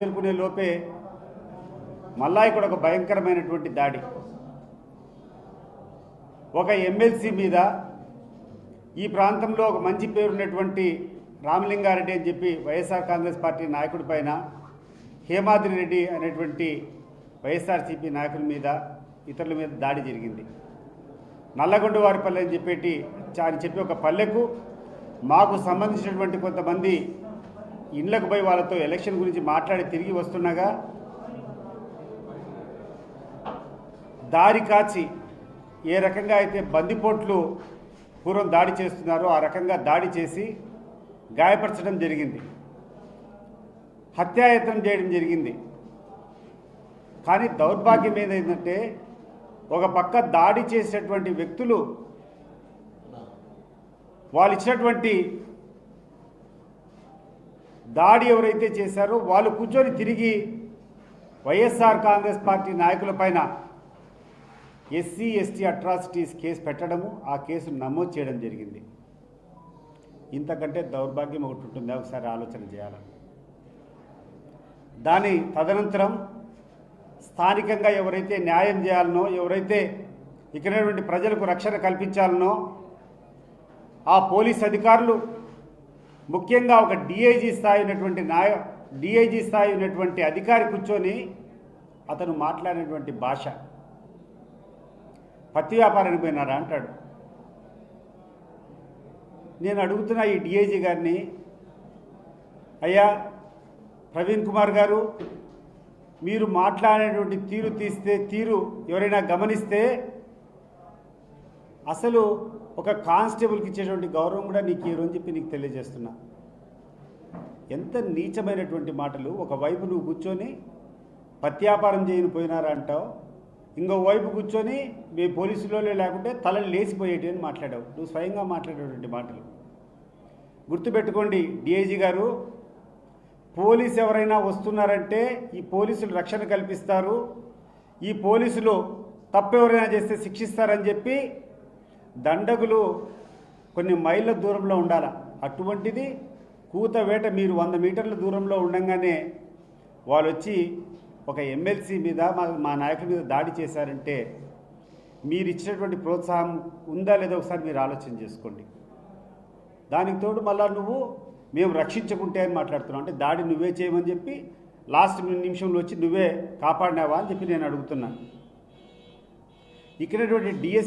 చేరుకునే లోపే మళ్ళా ఇక్కడ ఒక భయంకరమైనటువంటి దాడి. ఒక ఎమ్మెల్సీ మీద ఈ ప్రాంతంలో ఒక మంచి పేరున్నటువంటి రామలింగారెడ్డి అని చెప్పి వైఎస్ఆర్ కాంగ్రెస్ పార్టీ నాయకుడి పైన హేమాద్రి రెడ్డి అనేటువంటి వైఎస్ఆర్సీపీ నాయకుల మీద ఇతరుల మీద దాడి జరిగింది. నల్లగొండవారిపల్లె అని చెప్పి ఒక పల్లెకు మాకు సంబంధించినటువంటి కొంతమంది ఇళ్లకు పోయి వాళ్ళతో ఎలక్షన్ గురించి మాట్లాడి తిరిగి వస్తుండగా దారి కాచి ఏ రకంగా అయితే బందిపోట్లు పూర్వం దాడి చేస్తున్నారో ఆ రకంగా దాడి చేసి గాయపరచడం జరిగింది, హత్యాయత్నం చేయడం జరిగింది. కానీ దౌర్భాగ్యం ఏదైందంటే ఒక పక్క దాడి చేసినటువంటి వ్యక్తులు వాళ్ళు ఇచ్చినటువంటి దాడి ఎవరైతే చేశారో వాళ్ళు కూర్చొని తిరిగి వైఎస్ఆర్ కాంగ్రెస్ పార్టీ నాయకుల పైన ఎస్సీ ఎస్టీ అట్రాసిటీస్ కేసు పెట్టడము, ఆ కేసును నమోదు చేయడం జరిగింది. ఇంతకంటే దౌర్భాగ్యం ఒకటి ఉంటుందా? ఒకసారి ఆలోచన చేయాలి. దాని తదనంతరం స్థానికంగా ఎవరైతే న్యాయం చేయాలనో, ఎవరైతే ఇక్కడ ప్రజలకు రక్షణ కల్పించాలనో ఆ పోలీస్ అధికారులు, ముఖ్యంగా ఒక డిఐజీ స్థాయి ఉన్నటువంటి అధికారి కూర్చొని అతను మాట్లాడినటువంటి భాష, పత్తి వ్యాపారానికి పోయినారా అంటాడు. నేను అడుగుతున్నా ఈ డిఐజీ గారిని, అయ్యా ప్రవీణ్ కుమార్ గారు, మీరు మాట్లాడేటువంటి తీరు ఎవరైనా గమనిస్తే అసలు ఒక కానిస్టేబుల్కి ఇచ్చేటువంటి గౌరవం కూడా నీకు ఇవ్వని చెప్పి నీకు తెలియజేస్తున్నా. ఎంత నీచమైనటువంటి మాటలు! ఒకవైపు నువ్వు కూర్చొని పత్యాపారం చేయని పోయినారా అంటావు, ఇంకోవైపు కూర్చొని మీ పోలీసులోనే లేకుంటే తలలు లేచిపోయేటి అని మాట్లాడావు. నువ్వు స్వయంగా మాట్లాడేటువంటి మాటలు గుర్తుపెట్టుకోండి డిఐజీ గారు. పోలీసు ఎవరైనా వస్తున్నారంటే ఈ పోలీసులు రక్షణ కల్పిస్తారు, ఈ పోలీసులు తప్పెవరైనా చేస్తే శిక్షిస్తారని చెప్పి దండగులు కొన్ని మైళ్ళ దూరంలో ఉండాలి. అటువంటిది కూతవేట మీరు 100 మీటర్ల దూరంలో ఉండగానే వాళ్ళు వచ్చి ఒక ఎమ్మెల్సీ మీద మా నాయకుల మీద దాడి చేశారంటే మీరు ఇచ్చినటువంటి ప్రోత్సాహం ఉందా లేదా ఒకసారి మీరు ఆలోచన చేసుకోండి. దానికి తోడు మళ్ళా నువ్వు మేము రక్షించుకుంటే అని మాట్లాడుతున్నావు. అంటే దాడి నువ్వే చేయమని చెప్పి లాస్ట్ నిమిషంలో వచ్చి నువ్వే కాపాడినావా అని చెప్పి నేను అడుగుతున్నాను. ఇక్కడటువంటి డిఎస్